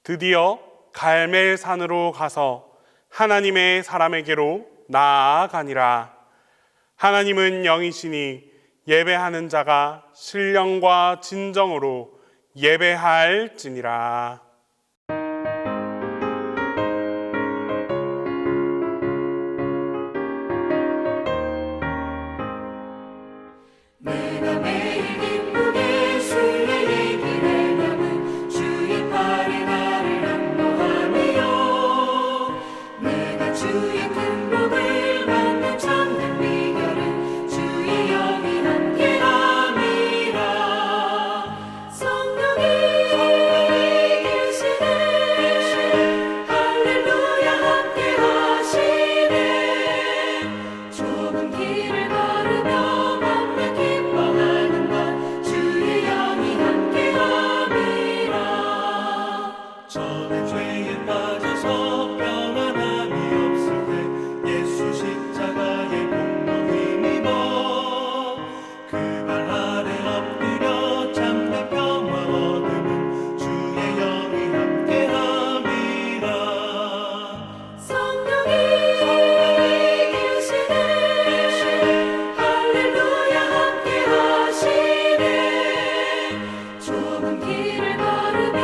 드디어 갈멜산으로 가서 하나님의 사람에게로 나아가니라. 하나님은 영이시니 예배하는 자가 신령과 진정으로 예배할지니라. 내가 매일 기쁘게 순례의 길을 남은 주의 팔에 나를 안보하며 내가 주의 큰 복을 받는 참된 비결은 주의 영이 함께함이라. 성령이 계시네 할렐루야 함께하시네. 좁은 길을 걸으며 저는 죄에 빠져서 평안함이 없을 때 예수 십자가의 공로 힘입어 그 발 아래 엎드려 참된 평화 얻음은 주의 영이 함께함이라. 성령이 계시네 할렐루야 함께하시네. 좁은 길을 걸으며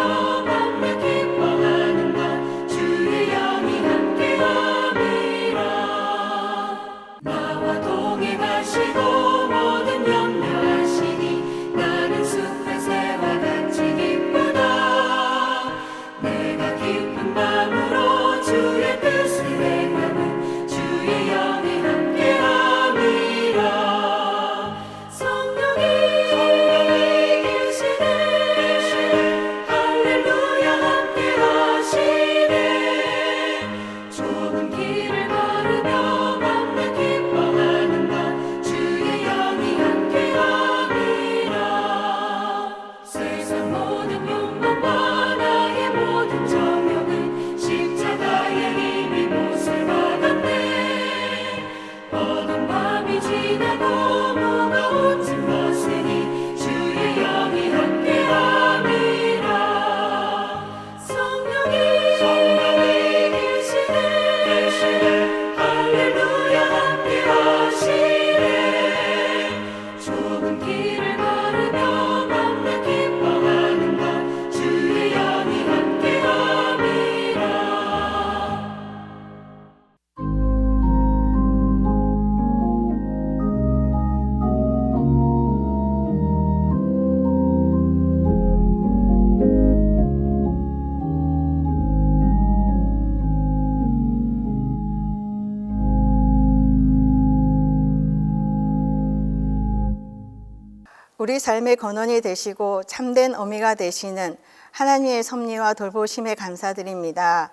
나와 동행하시고 모든 염려하시니 나는 숲의 새와 같이 기쁘다. 내가 깊은 밤으로 주의 뜻을 행하는 주의 영이 함께함이라. 성령이 계시네 할렐루야 함께하시네. 좁은 길을 걸으며 세상 모든 욕망과 나의 모든 정욕은 십자가의 힘이 못을 받았네. 우리 삶의 근원이 되시고 참된 어미가 되시는 하나님의 섭리와 돌보심에 감사드립니다.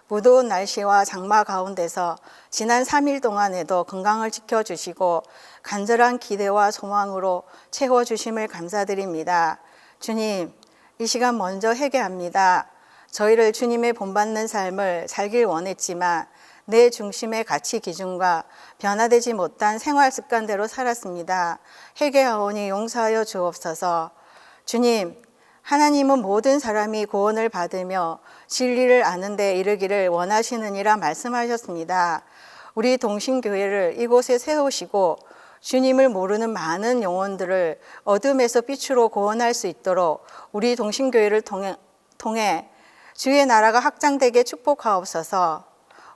무더운 날씨와 장마 가운데서 지난 3일 동안에도 건강을 지켜주시고 간절한 기대와 소망으로 채워주심을 감사드립니다. 주님, 이 시간 먼저 회개합니다. 저희를 주님의 본받는 삶을 살길 원했지만 내 중심의 가치 기준과 변화되지 못한 생활 습관대로 살았습니다. 회개하오니 용서하여 주옵소서. 주님, 하나님은 모든 사람이 구원을 받으며 진리를 아는 데 이르기를 원하시느니라 말씀하셨습니다. 우리 동신교회를 이곳에 세우시고 주님을 모르는 많은 영혼들을 어둠에서 빛으로 구원할 수 있도록 우리 동신교회를 통해 주의 나라가 확장되게 축복하옵소서.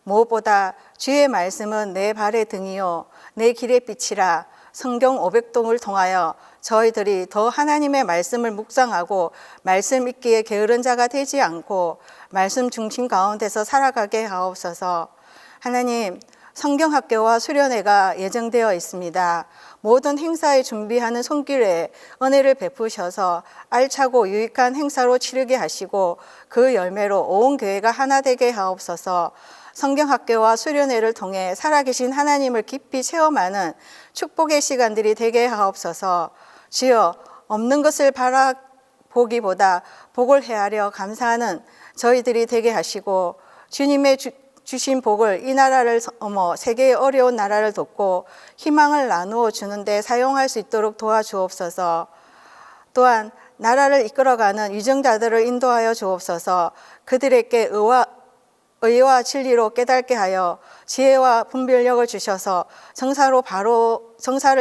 무엇보다 주의 말씀은 내 발의 등이요 내 길의 빛이라. 성경 500동을 통하여 저희들이 더 하나님의 말씀을 묵상하고 말씀 읽기에 게으른 자가 되지 않고 말씀 중심 가운데서 살아가게 하옵소서. 하나님, 성경학교와 수련회가 예정되어 있습니다. 모든 행사에 준비하는 손길에 은혜를 베푸셔서 알차고 유익한 행사로 치르게 하시고 그 열매로 온 교회가 하나 되게 하옵소서. 성경학교와 수련회를 통해 살아계신 하나님을 깊이 체험하는 축복의 시간들이 되게 하옵소서. 주여, 없는 것을 바라보기보다 복을 헤아려 감사하는 저희들이 되게 하시고 주님의 주신 복을 이 나라를 세계의 어려운 나라를 돕고 희망을 나누어 주는데 사용할 수 있도록 도와주옵소서. 또한 나라를 이끌어가는 위정자들을 인도하여 주옵소서. 그들에게 의와 진리로 깨닫게 하여 지혜와 분별력을 주셔서 정사를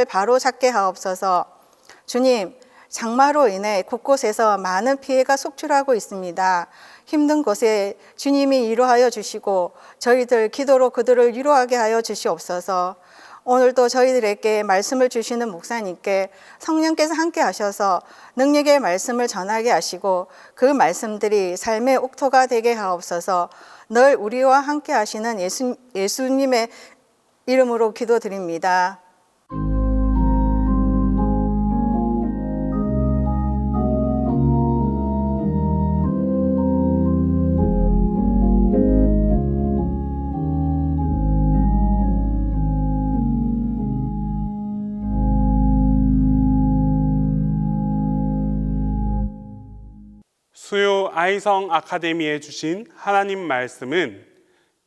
바로 잡게 하옵소서. 주님, 장마로 인해 곳곳에서 많은 피해가 속출하고 있습니다. 힘든 곳에 주님이 위로하여 주시고 저희들 기도로 그들을 위로하게 하여 주시옵소서. 오늘도 저희들에게 말씀을 주시는 목사님께 성령께서 함께 하셔서 능력의 말씀을 전하게 하시고 그 말씀들이 삶의 옥토가 되게 하옵소서. 늘 우리와 함께 하시는 예수님의 이름으로 기도드립니다. 수요 아이성 아카데미에 주신 하나님 말씀은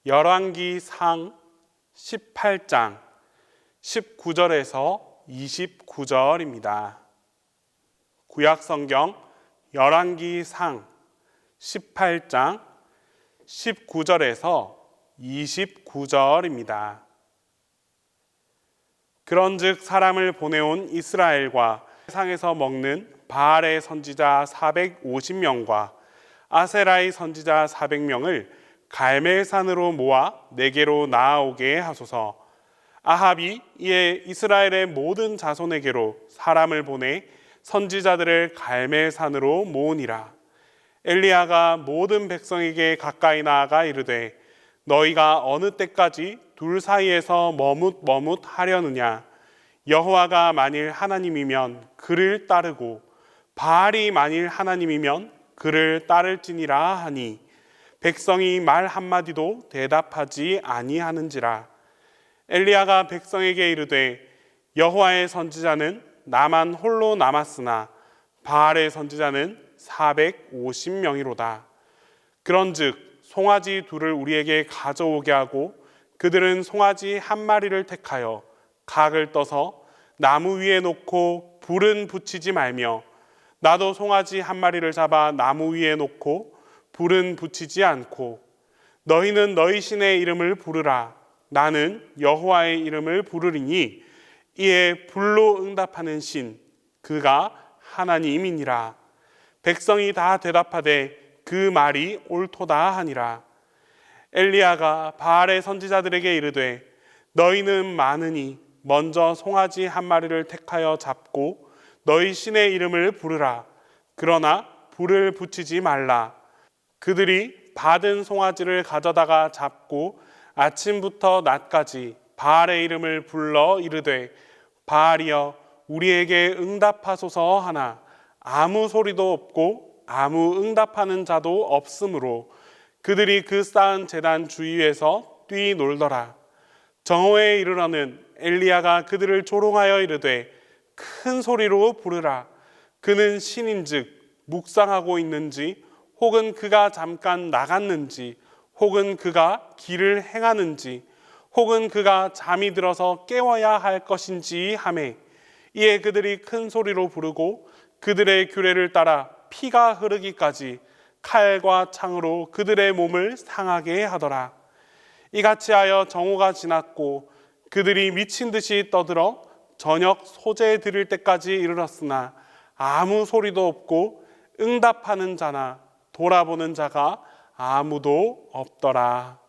열왕기상 18장 19절에서 29절입니다. 구약성경 열왕기상 18장 19절에서 29절입니다. 그런즉 사람을 보내온 이스라엘과 상에서 먹는 바알의 선지자 450명과 아세라의 선지자 400명을 갈멜산으로 모아 내게로 나아오게 하소서. 아합이 이에 이스라엘의 모든 자손에게로 사람을 보내 선지자들을 갈멜산으로 모으니라. 엘리야가 모든 백성에게 가까이 나아가 이르되 너희가 어느 때까지 둘 사이에서 머뭇머뭇 하려느냐. 여호와가 만일 하나님이면 그를 따르고 바알이 만일 하나님이면 그를 따를지니라 하니 백성이 말 한마디도 대답하지 아니하는지라. 엘리야가 백성에게 이르되 여호와의 선지자는 나만 홀로 남았으나 바알의 선지자는 450명이로다. 그런즉 송아지 둘을 우리에게 가져오게 하고 그들은 송아지 한 마리를 택하여 각을 떠서 나무 위에 놓고 불은 붙이지 말며 나도 송아지 한 마리를 잡아 나무 위에 놓고 불은 붙이지 않고 너희는 너희 신의 이름을 부르라. 나는 여호와의 이름을 부르리니 이에 불로 응답하는 신 그가 하나님이니라. 백성이 다 대답하되 그 말이 옳도다 하니라. 엘리야가 바알의 선지자들에게 이르되 너희는 많으니 먼저 송아지 한 마리를 택하여 잡고 너희 신의 이름을 부르라. 그러나 불을 붙이지 말라. 그들이 받은 송아지를 가져다가 잡고 아침부터 낮까지 바알의 이름을 불러 이르되 바알이여 우리에게 응답하소서 하나 아무 소리도 없고 아무 응답하는 자도 없으므로 그들이 그 쌓은 제단 주위에서 뛰놀더라. 정오에 이르러는 엘리야가 그들을 조롱하여 이르되 큰 소리로 부르라. 그는 신인즉 묵상하고 있는지 혹은 그가 잠깐 나갔는지 혹은 그가 길을 행하는지 혹은 그가 잠이 들어서 깨워야 할 것인지 하매 이에 그들이 큰 소리로 부르고 그들의 규례를 따라 피가 흐르기까지 칼과 창으로 그들의 몸을 상하게 하더라. 이같이 하여 정오가 지났고 그들이 미친 듯이 떠들어 저녁 소재 드릴 때까지 이르렀으나 아무 소리도 없고 응답하는 자나 돌아보는 자가 아무도 없더라.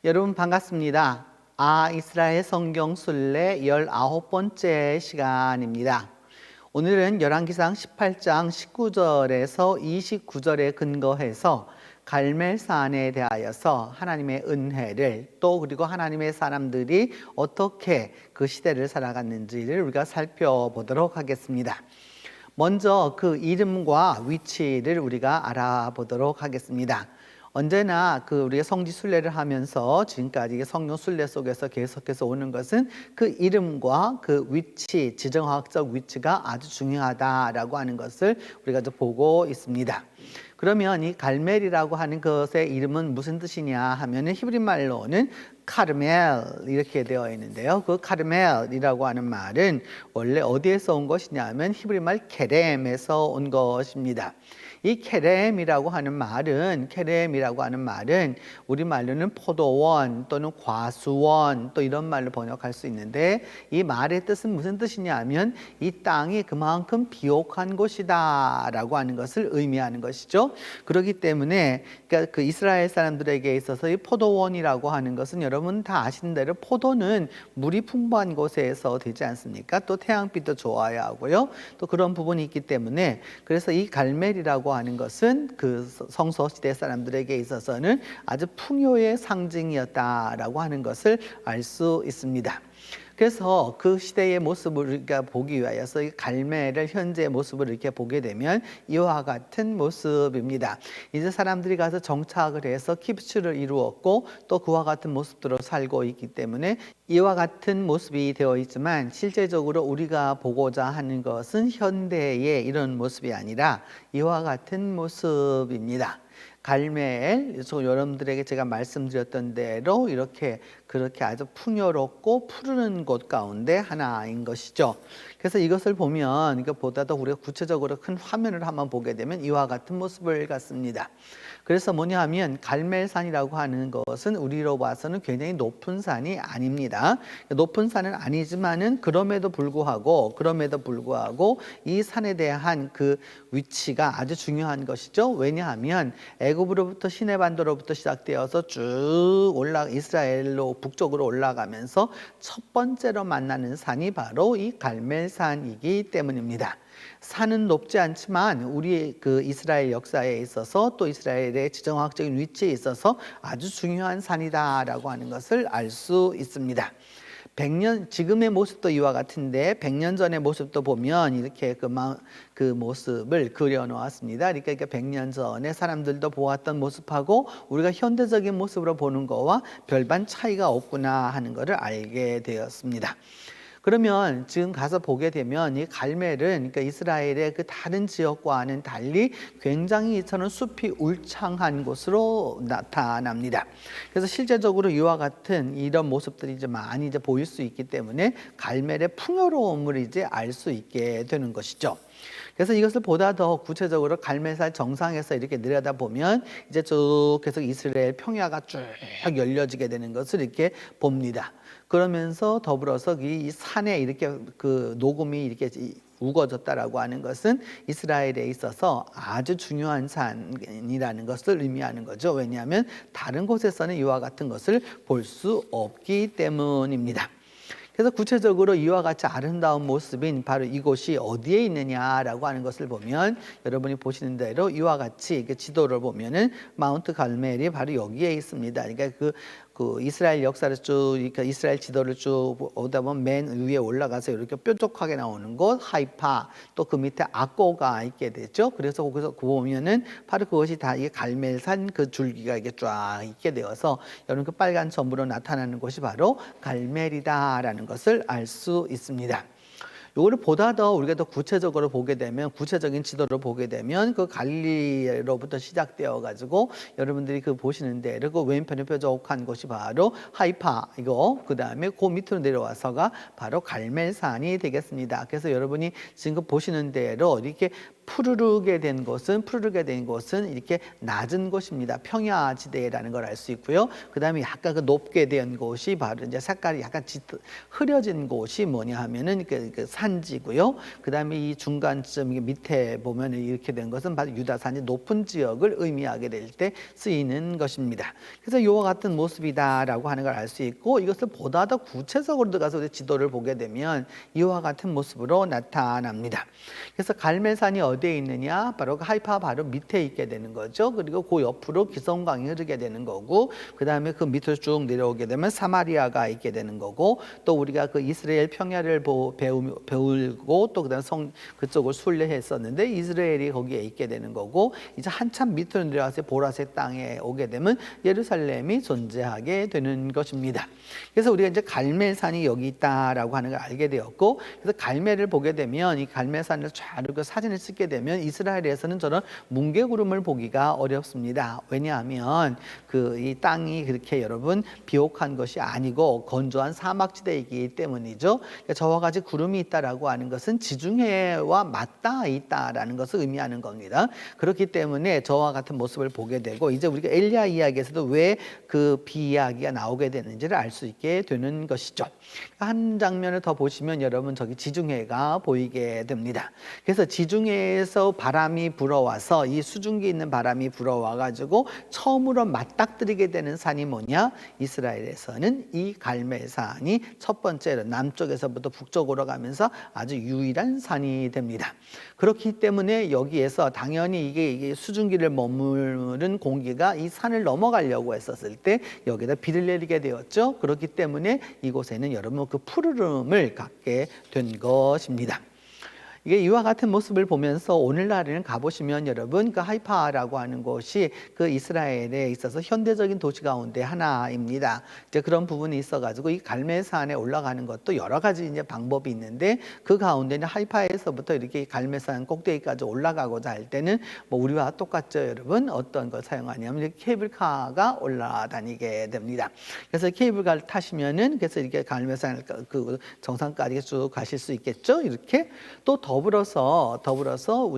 여러분 반갑습니다. 이스라엘 성경 순례 19번째 시간입니다. 오늘은 열왕기상 18장 19절에서 29절에 근거해서 갈멜산에 대하여서 하나님의 은혜를 또 그리고 하나님의 사람들이 어떻게 그 시대를 살아갔는지를 우리가 살펴보도록 하겠습니다. 먼저 그 이름과 위치를 우리가 알아보도록 하겠습니다. 언제나 우리가 성지 순례를 하면서 지금까지 성경 순례 속에서 계속해서 오는 것은 그 이름과 그 위치, 지정학적 위치가 아주 중요하다라고 하는 것을 우리가 보고 있습니다. 그러면 이 갈멜이라고 하는 것의 이름은 무슨 뜻이냐 하면은 히브리 말로는 카르멜 이렇게 되어 있는데요. 그 카르멜이라고 하는 말은 원래 어디에서 온 것이냐면 히브리 말 케렘에서 온 것입니다. 이 케렘이라고 하는 말은 우리 말로는 포도원 또는 과수원 또 이런 말로 번역할 수 있는데 이 말의 뜻은 무슨 뜻이냐면 이 땅이 그만큼 비옥한 곳이다 라고 하는 것을 의미하는 것이죠. 그렇기 때문에 그러니까 그 이스라엘 사람들에게 있어서 이 포도원이라고 하는 것은 여러분 다 아시는 대로 포도는 물이 풍부한 곳에서 되지 않습니까? 또 태양빛도 좋아야 하고요. 또 그런 부분이 있기 때문에 그래서 이 갈멜이라고 하는 것은 그 성서 시대 사람들에게 있어서는 아주 풍요의 상징이었다라고 하는 것을 알 수 있습니다. 그래서 그 시대의 모습을 우리가 보기 위하여서 이 갈멜의 현재의 모습을 이렇게 보게 되면 이와 같은 모습입니다. 이제 사람들이 가서 정착을 해서 키부츠를 이루었고 또 그와 같은 모습으로 살고 있기 때문에 이와 같은 모습이 되어 있지만 실제적으로 우리가 보고자 하는 것은 현대의 이런 모습이 아니라 이와 같은 모습입니다. 갈멜, 여러분들에게 제가 말씀드렸던 대로 그렇게 아주 풍요롭고 푸르는 곳 가운데 하나인 것이죠. 그래서 이것을 보면 이것보다도 우리가 구체적으로 큰 화면을 한번 보게 되면 이와 같은 모습을 갖습니다. 그래서 뭐냐 하면 갈멜산이라고 하는 것은 우리로 봐서는 굉장히 높은 산이 아닙니다. 높은 산은 아니지만은 그럼에도 불구하고 이 산에 대한 그 위치가 아주 중요한 것이죠. 왜냐하면 애굽으로부터 시내반도로부터 시작되어서 쭉 이스라엘로 북쪽으로 올라가면서 첫 번째로 만나는 산이 바로 이 갈멜산이기 때문입니다. 산은 높지 않지만 우리 그 이스라엘 역사에 있어서 또 이스라엘의 지정학적인 위치에 있어서 아주 중요한 산이다라고 하는 것을 알 수 있습니다. 100년 지금의 모습도 이와 같은데 100년 전의 모습도 보면 이렇게 그 모습을 그려놓았습니다. 그러니까 100년 전에 사람들도 보았던 모습하고 우리가 현대적인 모습으로 보는 거와 별반 차이가 없구나 하는 것을 알게 되었습니다. 그러면 지금 가서 보게 되면 이 갈멜은 그러니까 이스라엘의 그 다른 지역과는 달리 굉장히 저는 숲이 울창한 곳으로 나타납니다. 그래서 실제적으로 이와 같은 이런 모습들이 이제 많이 이제 보일 수 있기 때문에 갈멜의 풍요로움을 이제 알 수 있게 되는 것이죠. 그래서 이것을 보다 더 구체적으로 갈멜산 정상에서 이렇게 내려다보면 이제 쭉 계속 이스라엘 평야가 쭉 열려지게 되는 것을 이렇게 봅니다. 그러면서 더불어서 이 산에 이렇게 그 녹음이 이렇게 우거졌다라고 하는 것은 이스라엘에 있어서 아주 중요한 산이라는 것을 의미하는 거죠. 왜냐하면 다른 곳에서는 이와 같은 것을 볼 수 없기 때문입니다. 그래서 구체적으로 이와 같이 아름다운 모습인 바로 이곳이 어디에 있느냐라고 하는 것을 보면 여러분이 보시는 대로 이와 같이 지도를 보면은 마운트 갈멜이 바로 여기에 있습니다. 그러니까 그 이스라엘 역사를 쭉, 그러니까 이스라엘 지도를 쭉 오다 보면 맨 위에 올라가서 이렇게 뾰족하게 나오는 곳 하이파, 또 그 밑에 아꼬가 있게 되죠. 그래서 거기서 보면은 바로 그것이 다 이 갈멜산 그 줄기가 이게 쫙 있게 되어서 여러분 그 빨간 점으로 나타나는 곳이 바로 갈멜이다라는 것을 알 수 있습니다. 요거를 보다 더 우리가 더 구체적으로 보게 되면 구체적인 지도를 보게 되면 그 갈릴리로부터 시작되어 가지고 여러분들이 그 보시는 대로 그 왼편에 뾰족한 곳이 바로 하이파 이거 그다음에 그 밑으로 내려와서가 바로 갈멜산이 되겠습니다. 그래서 여러분이 지금 보시는 대로 이렇게 푸르르게 된 곳은 이렇게 낮은 곳입니다. 평야지대라는 걸 알 수 있고요. 그 다음에 약간 그 높게 된 곳이 바로 이제 색깔이 약간 흐려진 곳이 뭐냐 하면은 그 산지고요. 그 다음에 이 중간쯤 밑에 보면 이렇게 된 것은 바로 유다산이 높은 지역을 의미하게 될 때 쓰이는 것입니다. 그래서 이와 같은 모습이다라고 하는 걸 알 수 있고, 이것을 보다 더 구체적으로 들어가서 우리 지도를 보게 되면 이와 같은 모습으로 나타납니다. 그래서 갈멜산이 어디에 있느냐? 바로 하이파 바로 밑에 있게 되는 거죠. 그리고 그 옆으로 기슭강이 흐르게 되는 거고, 그 다음에 그 밑으로 쭉 내려오게 되면 사마리아가 있게 되는 거고, 또 우리가 그 이스라엘 평야를 배우고 또 그다음 그쪽을 순례했었는데 이스라엘이 거기에 있게 되는 거고, 이제 한참 밑으로 내려와서 보라색 땅에 오게 되면 예루살렘이 존재하게 되는 것입니다. 그래서 우리가 이제 갈멜산이 여기 있다라고 하는 걸 알게 되었고, 그래서 갈멜을 보게 되면 이 갈멜산을 쫙 이렇게 사진을 찍게 되면 이스라엘에서는 저런 뭉게구름을 보기가 어렵습니다. 왜냐하면 이 땅이 그렇게 여러분 비옥한 것이 아니고 건조한 사막지대이기 때문이죠. 그러니까 저와 같이 구름이 있다라고 하는 것은 지중해와 맞닿아 있다라는 것을 의미하는 겁니다. 그렇기 때문에 저와 같은 모습을 보게 되고, 이제 우리가 엘리야 이야기에서도 왜 그 비 이야기가 나오게 되는지를 알 수 있게 되는 것이죠. 한 장면을 더 보시면 여러분 저기 지중해가 보이게 됩니다. 그래서 지중해에서 바람이 불어와서 이 수증기 있는 바람이 불어와 가지고 처음으로 맞닥뜨리게 되는 산이 뭐냐? 이스라엘에서는 이 갈멜산이 첫 번째로 남쪽에서부터 북쪽으로 가면서 아주 유일한 산이 됩니다. 그렇기 때문에 여기에서 당연히 이게 수증기를 머무는 공기가 이 산을 넘어가려고 했었을 때 여기다 비를 내리게 되었죠. 그렇기 때문에 이곳에는 여러분 그 푸르름을 갖게 된 것입니다. 이게 이와 같은 모습을 보면서 오늘날에는 가보시면 여러분 그 하이파라고 하는 곳이 그 이스라엘에 있어서 현대적인 도시 가운데 하나입니다. 이제 그런 부분이 있어가지고 이 갈멜산에 올라가는 것도 여러 가지 이제 방법이 있는데, 그 가운데는 하이파에서부터 이렇게 갈멜산 꼭대기까지 올라가고자 할 때는 뭐 우리와 똑같죠, 여러분. 어떤 걸 사용하냐면 케이블카가 올라다니게 됩니다. 그래서 케이블카를 타시면은 그래서 이렇게 갈멜산 그 정상까지 쭉 가실 수 있겠죠. 이렇게 또 더불어서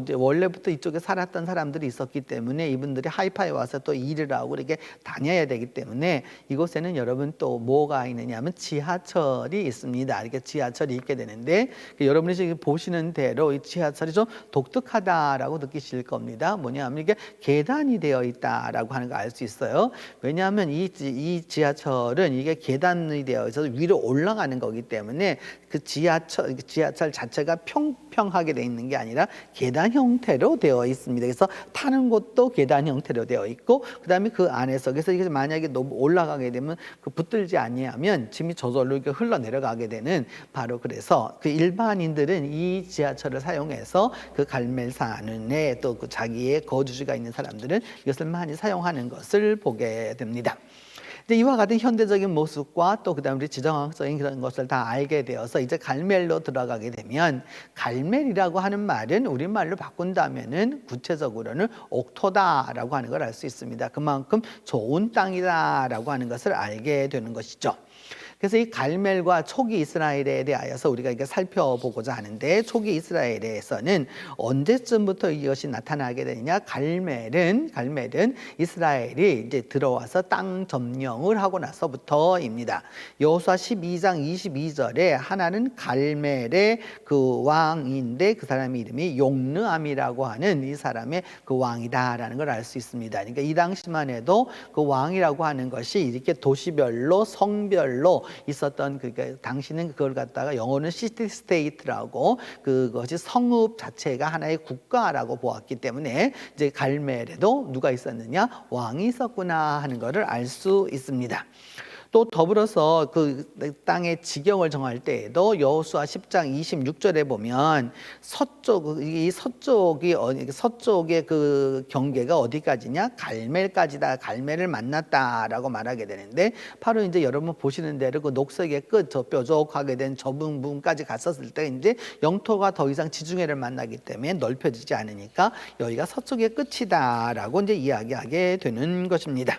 이제 원래부터 이쪽에 살았던 사람들이 있었기 때문에 이분들이 하이파에 와서 또 일을 하고 이렇게 다녀야 되기 때문에 이곳에는 여러분 또 뭐가 있느냐 하면 지하철이 있습니다. 이렇게 지하철이 있게 되는데, 여러분이 지금 보시는 대로 이 지하철이 좀 독특하다라고 느끼실 겁니다. 뭐냐 하면 이게 계단이 되어 있다라고 하는 걸 알 수 있어요. 왜냐하면 이 지하철은 이게 계단이 되어 있어서 위로 올라가는 거기 때문에 그 지하철 자체가 평평하게 되어 있는 게 아니라 계단 형태로 되어 있습니다. 그래서 타는 곳도 계단 형태로 되어 있고, 그 다음에 그 안에서 그래서 이게 만약에 너무 올라가게 되면 그 붙들지 아니하면 짐이 저절로 이렇게 흘러 내려가게 되는, 바로 그래서 그 일반인들은 이 지하철을 사용해서 그 갈멜산에 또 그 자기의 거주지가 있는 사람들은 이것을 많이 사용하는 것을 보게 됩니다. 이와 같은 현대적인 모습과 또 그다음에 우리 지정학적인 그런 것을 다 알게 되어서 이제 갈멜로 들어가게 되면, 갈멜이라고 하는 말은 우리말로 바꾼다면은 구체적으로는 옥토다라고 하는 걸 알 수 있습니다. 그만큼 좋은 땅이다라고 하는 것을 알게 되는 것이죠. 그래서 이 갈멜과 초기 이스라엘에 대하여서 우리가 이게 살펴보고자 하는데, 초기 이스라엘에서는 언제쯤부터 이것이 나타나게 되느냐? 갈멜은 이스라엘이 이제 들어와서 땅 점령을 하고 나서부터입니다. 여호수아 12장 22절에 하나는 갈멜의 그 왕인데 그 사람의 이름이 용르암이라고 하는 이 사람의 그 왕이다라는 걸 알 수 있습니다. 그러니까 이 당시만 해도 그 왕이라고 하는 것이 이렇게 도시별로 성별로 있었던, 그러니까 당시는 그걸 갖다가 영어는 시티 스테이트라고, 그것이 성읍 자체가 하나의 국가라고 보았기 때문에 이제 갈멜에도 누가 있었느냐? 왕이 있었구나 하는 것을 알 수 있습니다. 또 더불어서 그 땅의 지경을 정할 때에도 여호수아 10장 26절에 보면 서쪽의 그 경계가 어디까지냐? 갈멜까지다. 갈멜을 만났다라고 말하게 되는데, 바로 이제 여러분 보시는 대로 그 녹색의 끝, 저 뾰족하게 된 저 부분까지 갔었을 때 이제 영토가 더 이상 지중해를 만나기 때문에 넓혀지지 않으니까 여기가 서쪽의 끝이다라고 이제 이야기하게 되는 것입니다.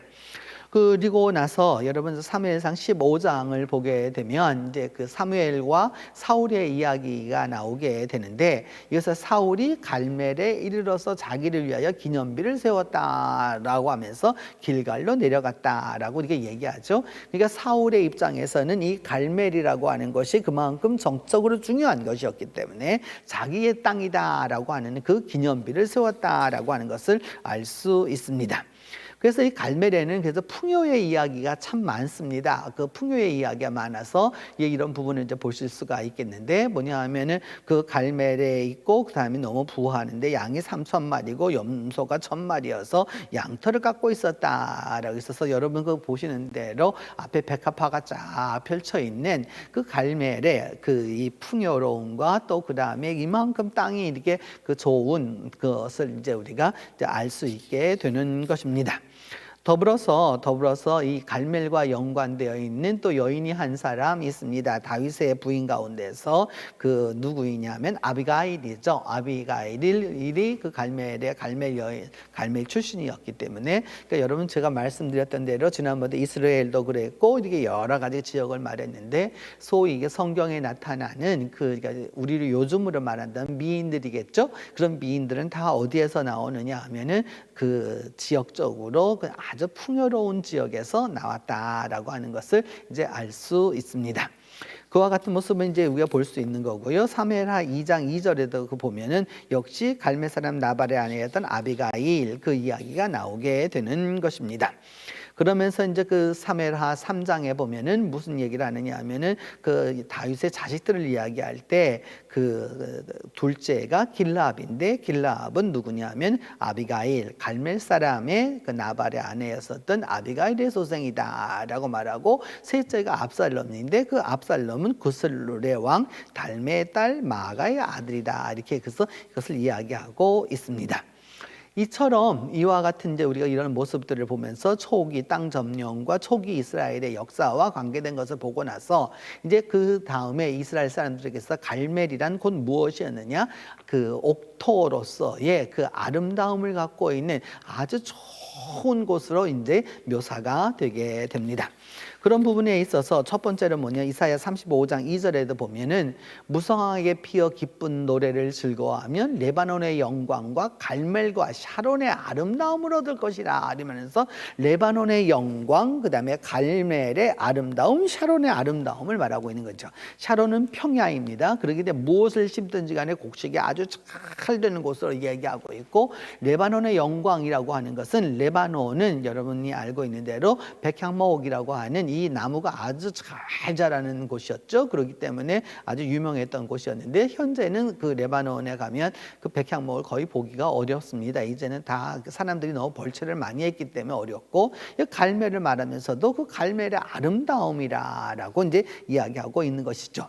그리고 나서 여러분 사무엘상 15장을 보게 되면 이제 그 사무엘과 사울의 이야기가 나오게 되는데, 여기서 사울이 갈멜에 이르러서 자기를 위하여 기념비를 세웠다라고 하면서 길갈로 내려갔다라고 이렇게 얘기하죠. 그러니까 사울의 입장에서는 이 갈멜이라고 하는 것이 그만큼 정적으로 중요한 것이었기 때문에 자기의 땅이다라고 하는 그 기념비를 세웠다라고 하는 것을 알 수 있습니다. 그래서 이 갈멜에는 그래서 풍요의 이야기가 참 많습니다. 그 풍요의 이야기가 많아서 이런 부분을 이제 보실 수가 있겠는데, 뭐냐 하면은 그 갈멜에 있고 그 다음에 너무 부하는데 양이 3,000마리고 염소가 1,000마리여서 양털을 깎고 있었다라고 있어서, 여러분 그 보시는 대로 앞에 백합화가 쫙 펼쳐 있는 그 갈멜의 그 이 풍요로움과 또 그 다음에 이만큼 땅이 이렇게 그 좋은 것을 이제 우리가 알 수 있게 되는 것입니다. 더불어서 이 갈멜과 연관되어 있는 또 여인이 한 사람 있습니다. 다윗의 부인 가운데서 그 누구이냐면 아비가일이죠. 아비가일이 그 갈멜의 갈멜 여인, 갈멜 출신이었기 때문에, 그러니까 여러분 제가 말씀드렸던 대로 지난번에 이스라엘도 그랬고 이렇게 여러 가지 지역을 말했는데, 소위 이게 성경에 나타나는 그러니까 우리를 요즘으로 말한다면 미인들이겠죠. 그런 미인들은 다 어디에서 나오느냐 하면은 그 지역적으로 그 아주 풍요로운 지역에서 나왔다라고 하는 것을 이제 알 수 있습니다. 그와 같은 모습은 이제 우리가 볼 수 있는 거고요. 사무엘하 2장 2절에도 그 보면은 역시 갈멜 사람 나발의 아내였던 아비가일 그 이야기가 나오게 되는 것입니다. 그러면서 이제 그 사무엘하 3장에 보면은 무슨 얘기를 하느냐 하면은 그 다윗의 자식들을 이야기할 때 그 둘째가 길라압인데, 길라압은 누구냐면 아비가일, 갈멜 사람의 그 나발의 아내였었던 아비가일의 소생이다라고 말하고, 셋째가 압살롬인데 그 압살롬은 구슬룰의 왕 달메의 딸 마가의 아들이다, 이렇게 그래서 이것을 이야기하고 있습니다. 이처럼 이와 같은 이제 우리가 이런 모습들을 보면서 초기 땅 점령과 초기 이스라엘의 역사와 관계된 것을 보고 나서, 이제 그 다음에 이스라엘 사람들에게서 갈멜이란 곧 무엇이었느냐, 그 옥토로서의 그 아름다움을 갖고 있는 아주 좋은 곳으로 이제 묘사가 되게 됩니다. 그런 부분에 있어서 첫 번째로 뭐냐, 이사야 35장 2절에도 보면은 무성하게 피어 기쁜 노래를 즐거워하면 레바논의 영광과 갈멜과 샤론의 아름다움을 얻을 것이라 이러면서 레바논의 영광, 그 다음에 갈멜의 아름다움, 샤론의 아름다움을 말하고 있는 거죠. 샤론은 평야입니다. 그렇기 때문에 무엇을 심든지 간에 곡식이 아주 잘 되는 곳으로 얘기하고 있고, 레바논의 영광이라고 하는 것은, 레바논은 여러분이 알고 있는 대로 백향목이라고 하는 이 나무가 아주 잘 자라는 곳이었죠. 그렇기 때문에 아주 유명했던 곳이었는데, 현재는 그 레바논에 가면 그 백향목을 거의 보기가 어렵습니다. 이제는 다 사람들이 너무 벌채를 많이 했기 때문에 어렵고, 갈멜을 말하면서도 그 갈멜의 아름다움이라고 이제 이야기하고 있는 것이죠.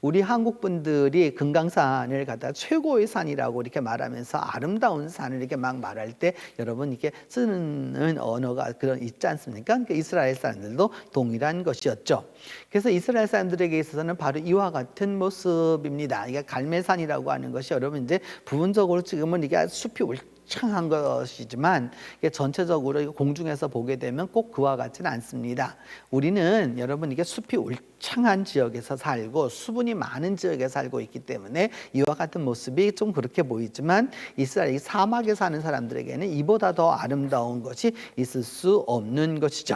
우리 한국 분들이 금강산을 갖다 최고의 산이라고 이렇게 말하면서 아름다운 산을 이렇게 막 말할 때 여러분 이렇게 쓰는 언어가 그런 있지 않습니까? 그러니까 이스라엘 사람들도 동일한 것이었죠. 그래서 이스라엘 사람들에게 있어서는 바로 이와 같은 모습입니다. 이게 갈멜산이라고 하는 것이 여러분 이제 부분적으로 지금은 이게 숲이 울창한 것이지만, 이게 전체적으로 공중에서 보게 되면 꼭 그와 같지는 않습니다. 우리는 여러분 이게 숲이 울창한 지역에서 살고 수분이 많은 지역에 살고 있기 때문에 이와 같은 모습이 좀 그렇게 보이지만, 이스라엘 사막에 사는 사람들에게는 이보다 더 아름다운 것이 있을 수 없는 것이죠.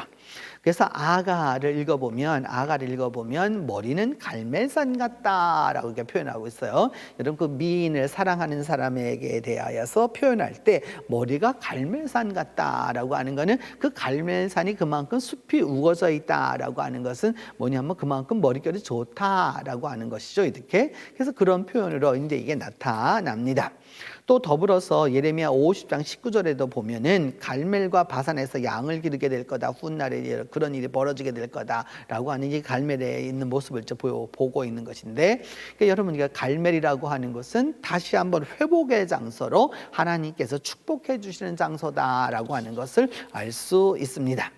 그래서 아가를 읽어보면 머리는 갈멜산 같다라고 이렇게 표현하고 있어요. 여러분 그 미인을 사랑하는 사람에게 대하여서 표현할 때 머리가 갈멜산 같다라고 하는 것은, 그 갈멜산이 그만큼 숲이 우거져 있다라고 하는 것은 뭐냐면 그만큼 머릿결이 좋다라고 하는 것이죠. 이렇게. 그래서 그런 표현으로 이제 이게 나타납니다. 또 더불어서 예레미야 50장 19절에도 보면은 갈멜과 바산에서 양을 기르게 될 거다, 훗날에 그런 일이 벌어지게 될 거다라고 하는 이 갈멜에 있는 모습을 보고 있는 것인데, 그러니까 여러분 이게 갈멜이라고 하는 것은 다시 한번 회복의 장소로 하나님께서 축복해 주시는 장소다라고 하는 것을 알 수 있습니다.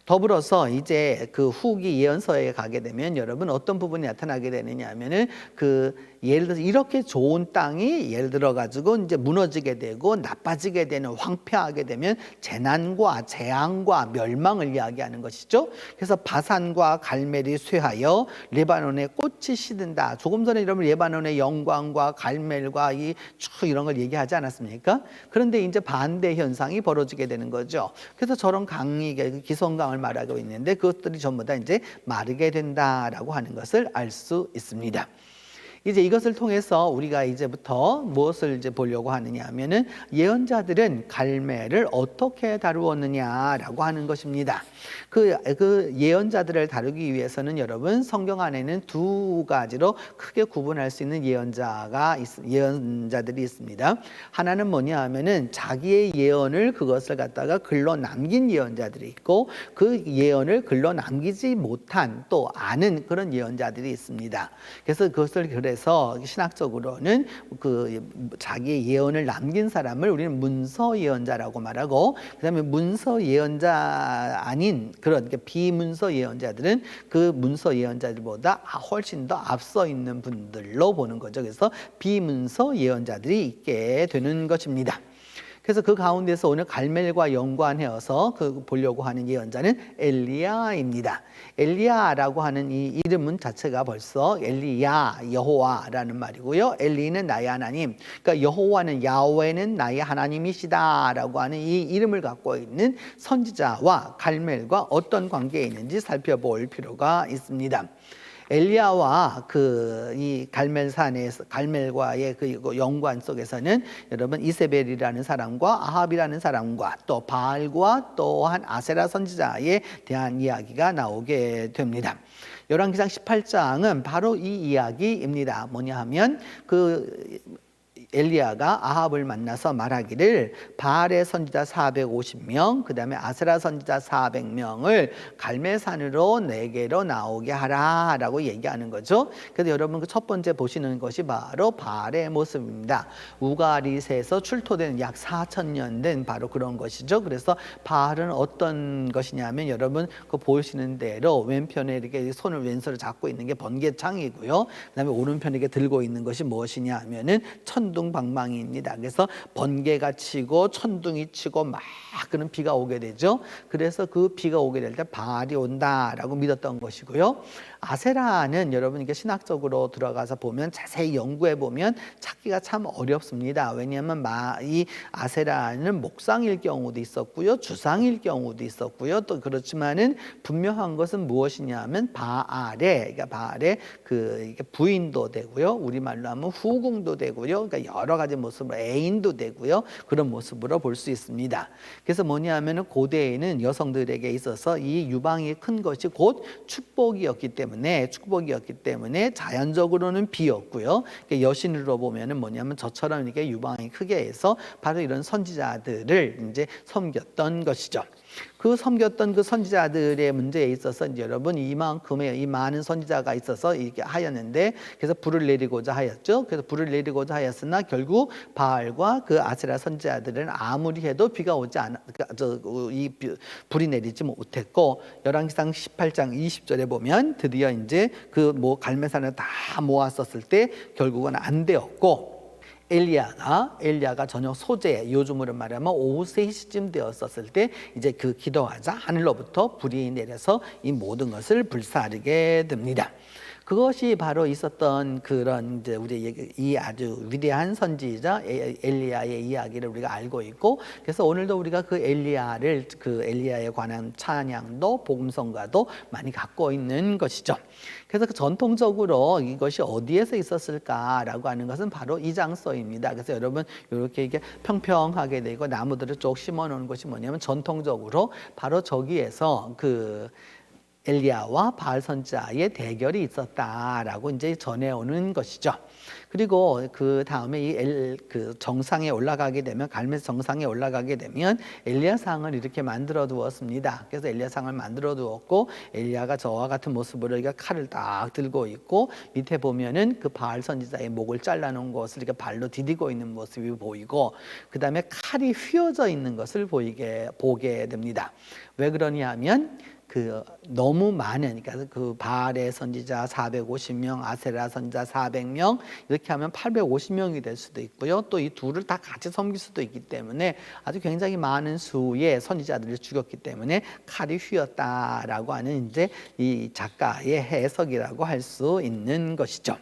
더불어서 이제 그 후기 예언서에 가게 되면 여러분 어떤 부분이 나타나게 되느냐 하면은 그 예를 들어서 이렇게 좋은 땅이 예를 들어 가지고 이제 무너지게 되고 나빠지게 되는, 황폐하게 되면 재난과 재앙과 멸망을 이야기하는 것이죠. 그래서 바산과 갈멜이 쇠하여 레바논의 꽃이 시든다. 조금 전에 여러분 레바논의 영광과 갈멜과 쭉 이런 걸 얘기하지 않았습니까? 그런데 이제 반대 현상이 벌어지게 되는 거죠. 그래서 저런 강이 기성강을 말하고 있는데 그것들이 전부 다 이제 마르게 된다라고 하는 것을 알 수 있습니다. 이제 이것을 통해서 우리가 이제부터 무엇을 이제 보려고 하느냐 하면은 예언자들은 갈멜을 어떻게 다루었느냐라고 하는 것입니다. 그 예언자들을 다루기 위해서는 여러분 성경 안에는 두 가지로 크게 구분할 수 있는 예언자들이 있습니다. 하나는 뭐냐 하면은 자기의 예언을 그것을 갖다가 글로 남긴 예언자들이 있고 그 예언을 글로 남기지 못한 또 아는 그런 예언자들이 있습니다. 그래서 그것을 그래서 신학적으로는 그 자기의 예언을 남긴 사람을 우리는 문서 예언자라고 말하고, 그다음에 문서 예언자 아닌 그런 비문서 예언자들은 그 문서 예언자들보다 훨씬 더 앞서 있는 분들로 보는 거죠. 그래서 비문서 예언자들이 있게 되는 것입니다. 그래서 그 가운데서 오늘 갈멜과 연관해서 보려고 하는 예언자는 엘리야입니다. 엘리야라고 하는 이 이름은 자체가 벌써 엘리야, 여호와라는 말이고요. 엘리는 나의 하나님, 그러니까 여호와는 야훼는 나의 하나님이시다라고 하는 이 이름을 갖고 있는 선지자와 갈멜과 어떤 관계에 있는지 살펴볼 필요가 있습니다. 엘리야와 이 갈멜과의 그 연관 속에서는 여러분 이세벨이라는 사람과 아합이라는 사람과 또 바알과 또한 아세라 선지자에 대한 이야기가 나오게 됩니다. 열왕기상 18장은 바로 이 이야기입니다. 뭐냐 하면 엘리야가 아합을 만나서 말하기를 바알의 선지자 450명, 그 다음에 아세라 선지자 400명을 갈멜산으로 내게로 나오게 하라라고 얘기하는 거죠. 그래서 여러분 그 첫 번째 보시는 것이 바로 바알의 모습입니다. 우가릿에서 출토된 약 4,000년 된 바로 그런 것이죠. 그래서 바알은 어떤 것이냐면 여러분 그 보시는 대로 왼편에 이렇게 왼손을 잡고 있는 게 번개창이고요. 그 다음에 오른편에 이렇게 들고 있는 것이 무엇이냐 하면은 천둥방망이입니다. 그래서 번개가 치고 천둥이 치고 막 그런 비가 오게 되죠. 그래서 그 비가 오게 될 때 바알이 온다라고 믿었던 것이고요. 아세라는 여러분 이게 신학적으로 들어가서 보면 자세히 연구해 보면 찾기가 참 어렵습니다. 왜냐하면 이 아세라는 목상일 경우도 있었고요, 주상일 경우도 있었고요. 또 그렇지만은 분명한 것은 무엇이냐면 바알의 그 부인도 되고요, 우리말로 하면 후궁도 되고요. 그러니까 여러 가지 모습으로 애인도 되고요. 그런 모습으로 볼 수 있습니다. 그래서 뭐냐하면 고대에는 여성들에게 있어서 이 유방이 큰 것이 곧 축복이었기 때문에 자연적으로는 비였고요. 여신으로 보면은 뭐냐면 저처럼 이렇게 유방이 크게 해서 바로 이런 선지자들을 이제 섬겼던 것이죠. 그 섬겼던 그 선지자들의 문제에 있어서 이제 여러분 이만큼의 이 많은 선지자가 있어서 이렇게 하였는데 그래서 불을 내리고자 하였죠. 그래서 불을 내리고자 하였으나 결국 바알과 그 아세라 선지자들은 아무리 해도 비가 오지 불이 내리지 못했고 열왕기상 18장 20절에 보면 드디어 이제 갈멜산을 다 모았었을 때 결국은 안 되었고 엘리야가 저녁 소재, 요즘으로 말하면 오후 3시쯤 되었었을 때 이제 그 기도하자 하늘로부터 불이 내려서 이 모든 것을 불사르게 됩니다. 그것이 바로 있었던 그런 이제 우리 이 아주 위대한 선지자 엘리야의 이야기를 우리가 알고 있고, 그래서 오늘도 우리가 그 엘리야에 관한 찬양도 복음성가도 많이 갖고 있는 것이죠. 그래서 전통적으로 이것이 어디에서 있었을까라고 하는 것은 바로 이 장소입니다. 그래서 여러분 이렇게 평평하게 되고 나무들을 쭉 심어 놓은 것이 뭐냐면 전통적으로 바로 저기에서 엘리야와 바알 선지자의 대결이 있었다라고 이제 전해오는 것이죠. 그리고 그 다음에 정상에 올라가게 되면 갈멜 정상에 올라가게 되면 엘리야상을 이렇게 만들어 두었습니다. 그래서 엘리야상을 만들어 두었고 엘리야가 저와 같은 모습으로 칼을 딱 들고 있고 밑에 보면은 그 바알 선지자의 목을 잘라놓은 것을 이렇게 발로 디디고 있는 모습이 보이고 그 다음에 칼이 휘어져 있는 것을 보게 됩니다. 왜 그러냐 하면 그 너무 많은, 그러니까 그 바알의 선지자 450명, 아세라 선지자 400명 이렇게 하면 850명이 될 수도 있고요. 또 이 둘을 다 같이 섬길 수도 있기 때문에 아주 굉장히 많은 수의 선지자들을 죽였기 때문에 칼이 휘었다라고 하는 이제 이 작가의 해석이라고 할 수 있는 것이죠.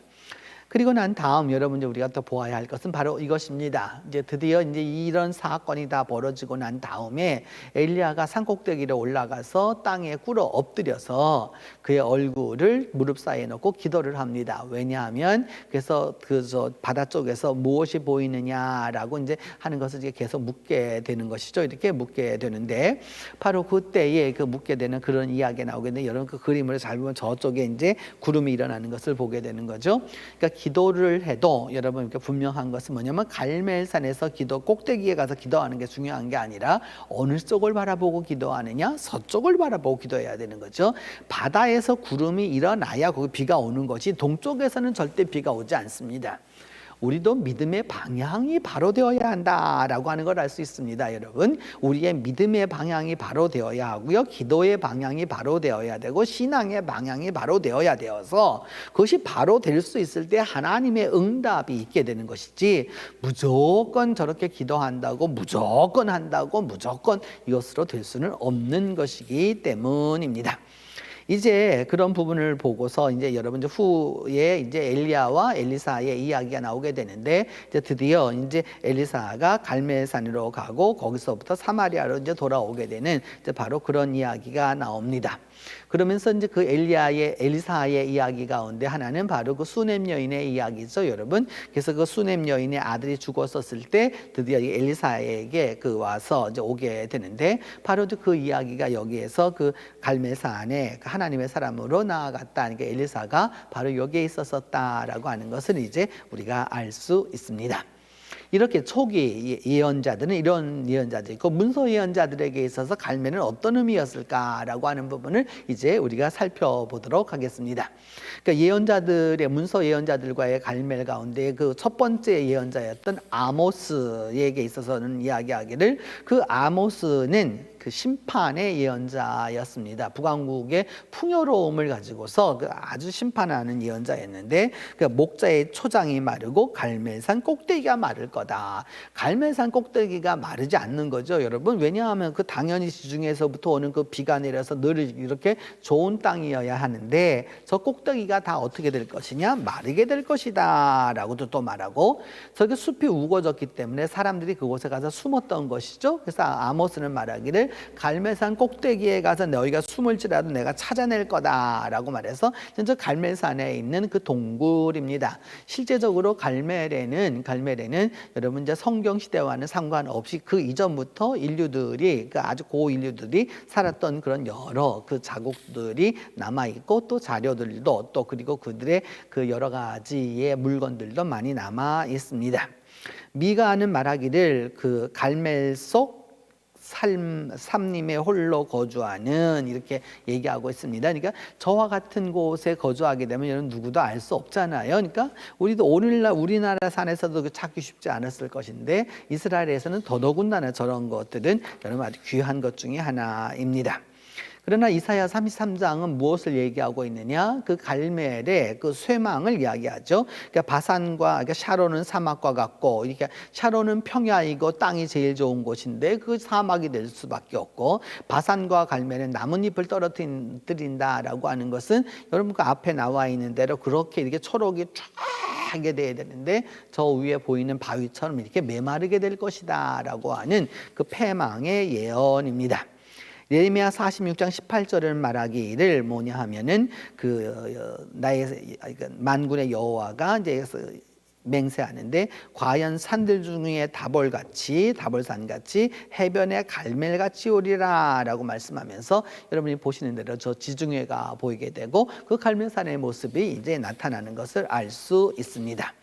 그리고 난 다음 여러분 우리가 또 보아야 할 것은 바로 이것입니다. 이제 드디어 이제 이런 사건이 다 벌어지고 난 다음에 엘리야가 산꼭대기로 올라가서 땅에 꿇어 엎드려서 그의 얼굴을 무릎 사이에 놓고 기도를 합니다. 왜냐하면 그래서 저 바다 쪽에서 무엇이 보이느냐라고 이제 하는 것을 이제 계속 묻게 되는 것이죠. 이렇게 묻게 되는데 바로 그때에 그 묻게 되는 그런 이야기가 나오게 되는데 여러분 그 그림을 잘 보면 저쪽에 이제 구름이 일어나는 것을 보게 되는 거죠. 그러니까 기도를 해도 여러분 이렇게 분명한 것은 뭐냐면 갈멜산에서 기도 꼭대기에 가서 기도하는 게 중요한 게 아니라 어느 쪽을 바라보고 기도하느냐, 서쪽을 바라보고 기도해야 되는 거죠. 바다에서 구름이 일어나야 거기 비가 오는 것이 동쪽에서는 절대 비가 오지 않습니다. 우리도 믿음의 방향이 바로 되어야 한다라고 하는 걸 알 수 있습니다. 여러분, 우리의 믿음의 방향이 바로 되어야 하고요, 기도의 방향이 바로 되어야 되고 신앙의 방향이 바로 되어야 되어서 그것이 바로 될 수 있을 때 하나님의 응답이 있게 되는 것이지 무조건 저렇게 기도한다고 무조건 한다고 무조건 이것으로 될 수는 없는 것이기 때문입니다. 이제 그런 부분을 보고서 이제 여러분 후에 이제 엘리야와 엘리사의 이야기가 나오게 되는데 이제 드디어 이제 엘리사가 갈멜산으로 가고 거기서부터 사마리아로 이제 돌아오게 되는 이제 바로 그런 이야기가 나옵니다. 그러면서 이제 그 엘리사의 이야기 가운데 하나는 바로 그 수넴 여인의 이야기죠, 여러분. 그래서 그 수넴 여인의 아들이 죽었었을 때 드디어 엘리사에게 그 와서 이제 오게 되는데 바로 그 이야기가 여기에서 그 갈멜산에 하나님의 사람으로 나아갔다. 그러니까 엘리사가 바로 여기에 있었었다라고 하는 것을 이제 우리가 알 수 있습니다. 이렇게 초기 예언자들은 이런 예언자들이 있고 문서 예언자들에게 있어서 갈멜은 어떤 의미였을까라고 하는 부분을 이제 우리가 살펴보도록 하겠습니다. 그러니까 예언자들의 문서 예언자들과의 갈멜 가운데 그 첫 번째 예언자였던 아모스에게 있어서는 이야기하기를 그 아모스는 그 심판의 예언자였습니다. 북왕국의 풍요로움을 가지고서 그 아주 심판하는 예언자였는데 그 목자의 초장이 마르고 갈멜산 꼭대기가 마를 거다. 갈멜산 꼭대기가 마르지 않는 거죠, 여러분. 왜냐하면 그 당연히 지중해에서부터 오는 그 비가 내려서 늘 이렇게 좋은 땅이어야 하는데 저 꼭대기가 다 어떻게 될 것이냐? 마르게 될 것이다 라고도 또 말하고 저기 숲이 우거졌기 때문에 사람들이 그곳에 가서 숨었던 것이죠. 그래서 아모스는 말하기를 갈멜산 꼭대기에 가서 너희가 숨을지라도 내가 찾아낼 거다라고 말해서 저 갈멜산에 있는 그 동굴입니다. 실제적으로 갈멜에는 여러분 이제 성경 시대와는 상관없이 그 이전부터 인류들이 그 아주 고인류들이 살았던 그런 여러 그 자국들이 남아 있고 또 자료들도 또 그리고 그들의 그 여러 가지의 물건들도 많이 남아 있습니다. 미가는 말하기를 그 갈멜 속 삼림에 홀로 거주하는 이렇게 얘기하고 있습니다. 그러니까 저와 같은 곳에 거주하게 되면 여러분 누구도 알 수 없잖아요. 그러니까 우리도 오늘날 우리나라 산에서도 찾기 쉽지 않았을 것인데 이스라엘에서는 더더군다나 저런 것들은 여러분 아주 귀한 것 중에 하나입니다. 그러나 이사야 33장은 무엇을 얘기하고 있느냐? 그 갈멜의 그 쇠망을 이야기하죠. 그러니까 바산과 그러니까 샤론은 사막과 같고, 그러니까 샤론은 평야이고 땅이 제일 좋은 곳인데 그 사막이 될 수밖에 없고, 바산과 갈멜은 나뭇잎을 떨어뜨린다라고 하는 것은 여러분 그 앞에 나와 있는 대로 그렇게 이렇게 초록이 쫙 하게 돼야 되는데 저 위에 보이는 바위처럼 이렇게 메마르게 될 것이다라고 하는 그 패망의 예언입니다. 예레미야 46장 18절을 말하기를 뭐냐 하면은 나의 만군의 여호와가 이제 맹세하는데 과연 산들 중에 다볼산같이 해변의 갈멜같이 오리라라고 말씀하면서 여러분이 보시는 대로 저 지중해가 보이게 되고 그 갈멜산의 모습이 이제 나타나는 것을 알 수 있습니다.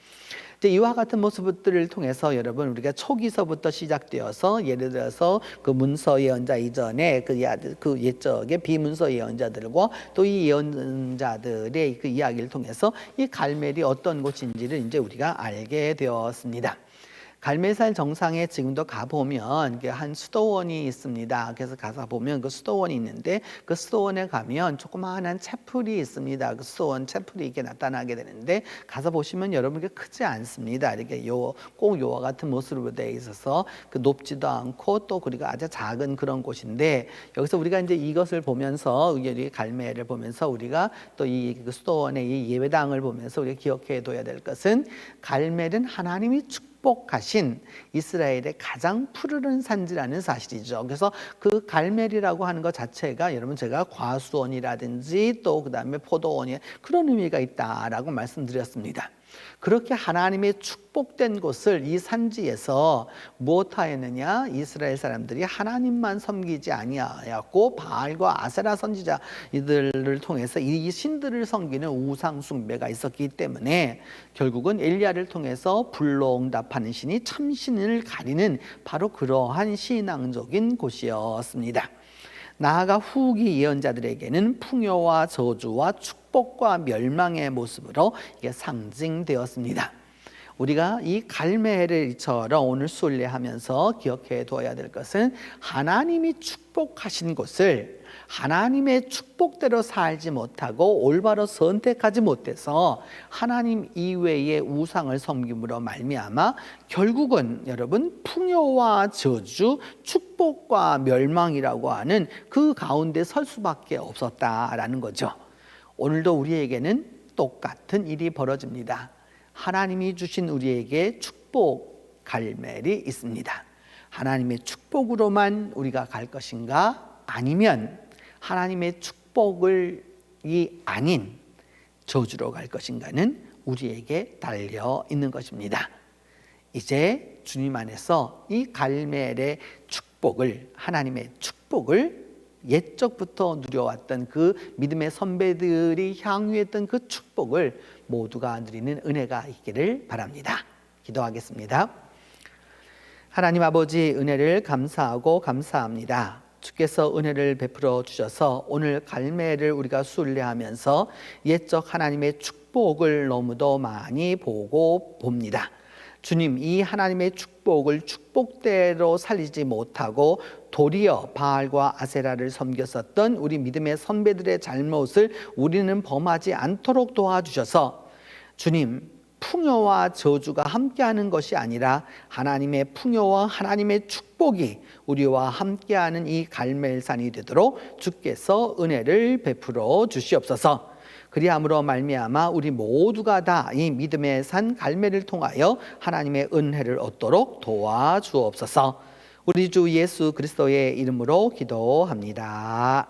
이와 같은 모습들을 통해서 여러분 우리가 초기서부터 시작되어서 예를 들어서 그 문서 예언자 이전에 그 옛적의 비문서 예언자들과 또 이 예언자들의 그 이야기를 통해서 이 갈멜이 어떤 곳인지를 이제 우리가 알게 되었습니다. 갈멜산 정상에 지금도 가보면 한 수도원이 있습니다. 그래서 가서 보면 그 수도원이 있는데 그 수도원에 가면 조그마한 채플이 있습니다. 그 수도원 채플이 이렇게 나타나게 되는데 가서 보시면 여러분께 크지 않습니다. 이렇게 꼭 요와 같은 모습으로 되어 있어서 그 높지도 않고 또 그리고 아주 작은 그런 곳인데 여기서 우리가 이제 이것을 보면서 우리 갈멜을 보면서 우리가 또 이 수도원의 이 예배당을 보면서 우리가 기억해 둬야 될 것은 갈멜은 하나님이 축복하신 이스라엘의 가장 푸르른 산지라는 사실이죠. 그래서 그 갈멜이라고 하는 것 자체가 여러분 제가 과수원이라든지 또 그다음에 포도원이 그런 의미가 있다라고 말씀드렸습니다. 그렇게 하나님의 축복된 곳을 이 산지에서 무엇하였느냐? 이스라엘 사람들이 하나님만 섬기지 아니하였고 바알과 아세라 선지자 이들을 통해서 이 신들을 섬기는 우상 숭배가 있었기 때문에 결국은 엘리야를 통해서 불로 응답하는 신이 참신을 가리는 바로 그러한 신앙적인 곳이었습니다. 나아가 후기 예언자들에게는 풍요와 저주와 축복과 멸망의 모습으로 이게 상징되었습니다. 우리가 이 갈멜을처럼 오늘 순례하면서 기억해 둬야 될 것은 하나님이 축복하신 곳을 하나님의 축복대로 살지 못하고 올바로 선택하지 못해서 하나님 이외의 우상을 섬김으로 말미암아 결국은 여러분 풍요와 저주, 축복과 멸망이라고 하는 그 가운데 설 수밖에 없었다라는 거죠. 오늘도 우리에게는 똑같은 일이 벌어집니다. 하나님이 주신 우리에게 축복 갈멜이 있습니다. 하나님의 축복으로만 우리가 갈 것인가? 아니면 하나님의 축복이 아닌 저주로 갈 것인가는 우리에게 달려 있는 것입니다. 이제 주님 안에서 이 갈멜의 축복을, 하나님의 축복을 옛적부터 누려왔던 그 믿음의 선배들이 향유했던 그 축복을 모두가 누리는 은혜가 있기를 바랍니다. 기도하겠습니다. 하나님 아버지, 은혜를 감사하고 감사합니다. 주께서 은혜를 베풀어 주셔서 오늘 갈멜을 우리가 순례하면서 옛적 하나님의 축복을 너무도 많이 보고 봅니다. 주님, 이 하나님의 축복을 축복대로 살리지 못하고 도리어 바알과 아세라를 섬겼었던 우리 믿음의 선배들의 잘못을 우리는 범하지 않도록 도와주셔서 주님, 풍요와 저주가 함께하는 것이 아니라 하나님의 풍요와 하나님의 축복이 우리와 함께하는 이 갈멜산이 되도록 주께서 은혜를 베풀어 주시옵소서. 그리함으로 말미암아 우리 모두가 다 이 믿음의 산 갈멜을 통하여 하나님의 은혜를 얻도록 도와주옵소서. 우리 주 예수 그리스도의 이름으로 기도합니다.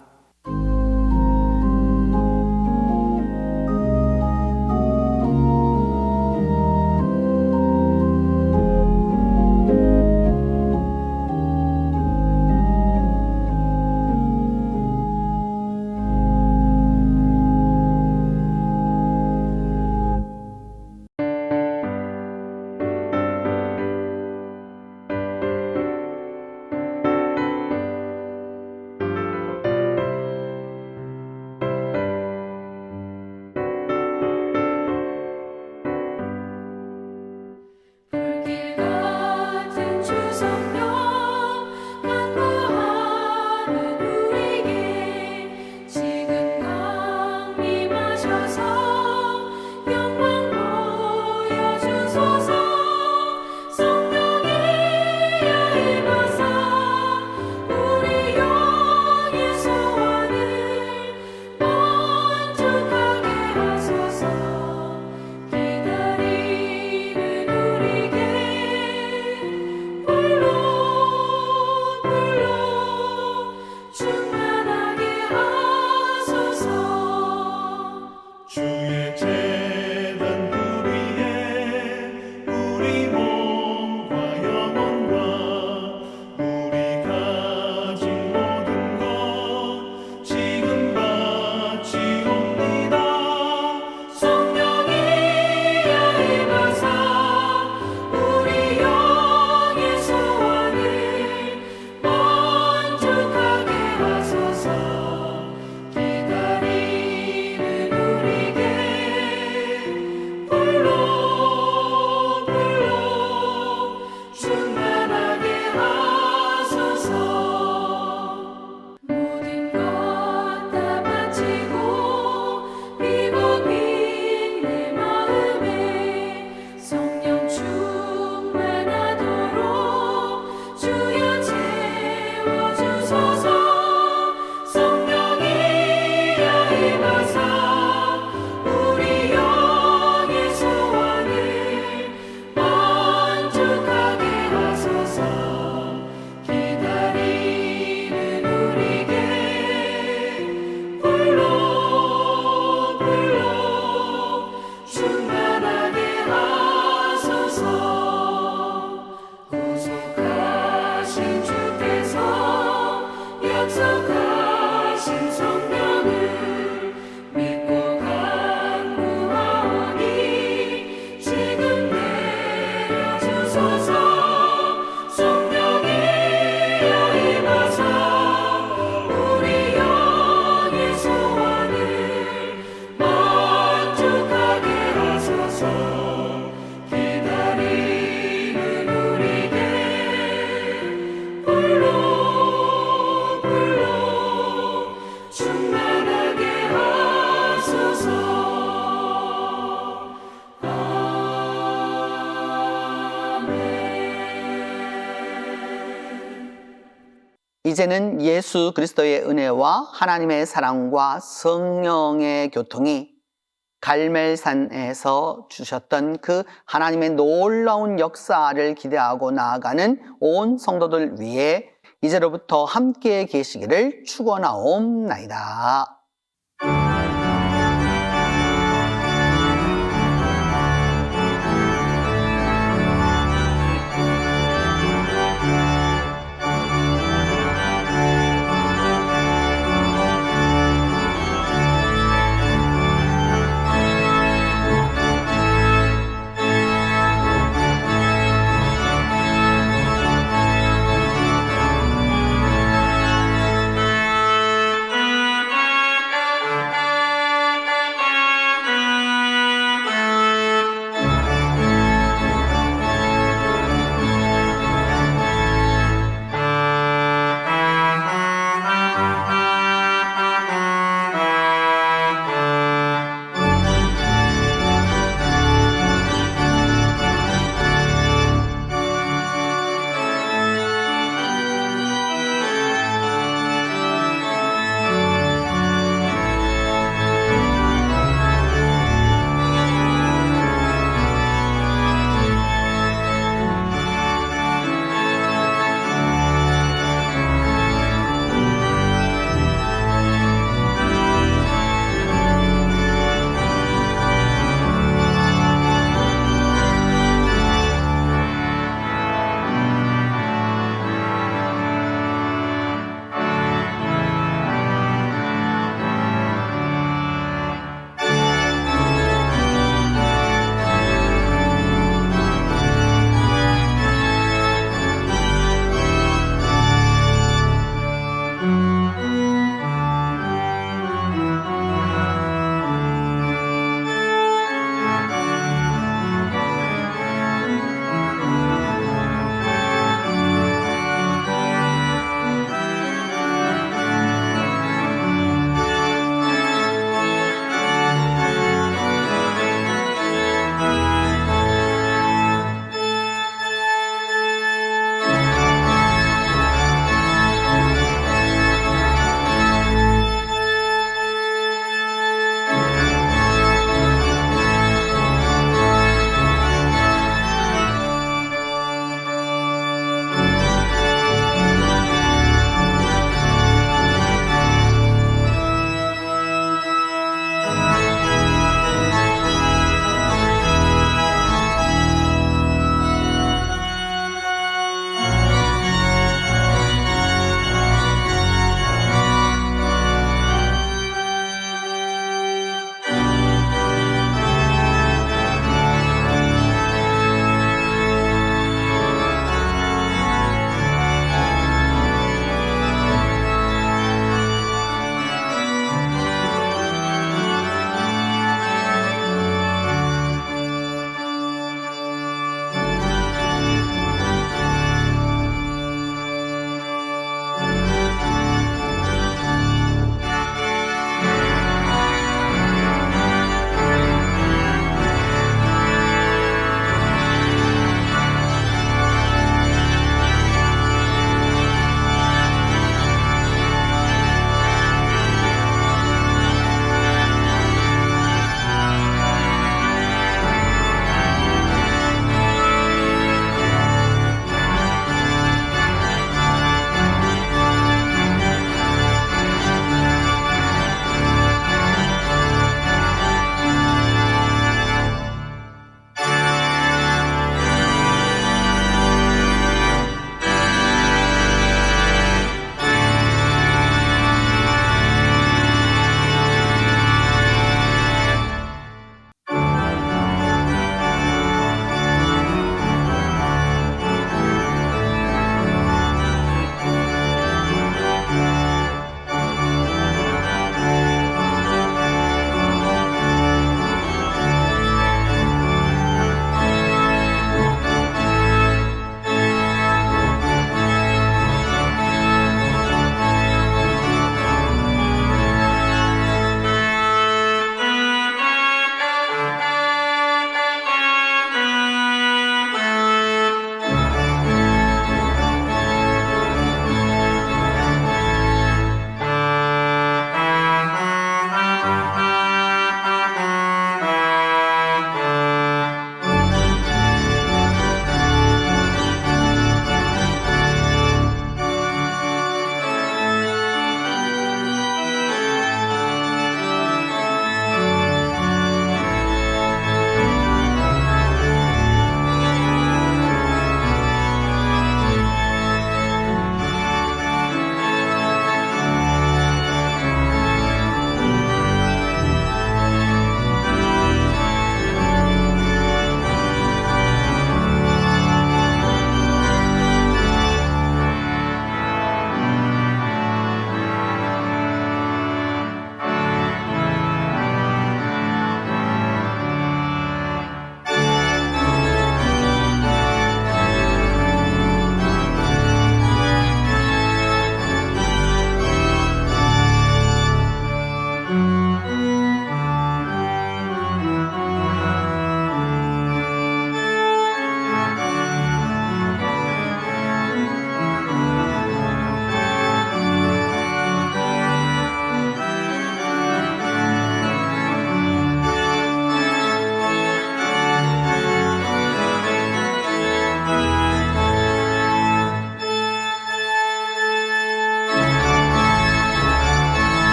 충만하게 하소서. 이제는 예수 그리스도의 은혜와 하나님의 사랑과 성령의 교통이 갈멜산에서 주셨던 그 하나님의 놀라운 역사를 기대하고 나아가는 온 성도들 위해 이제로부터 함께 계시기를 축원하옵나이다.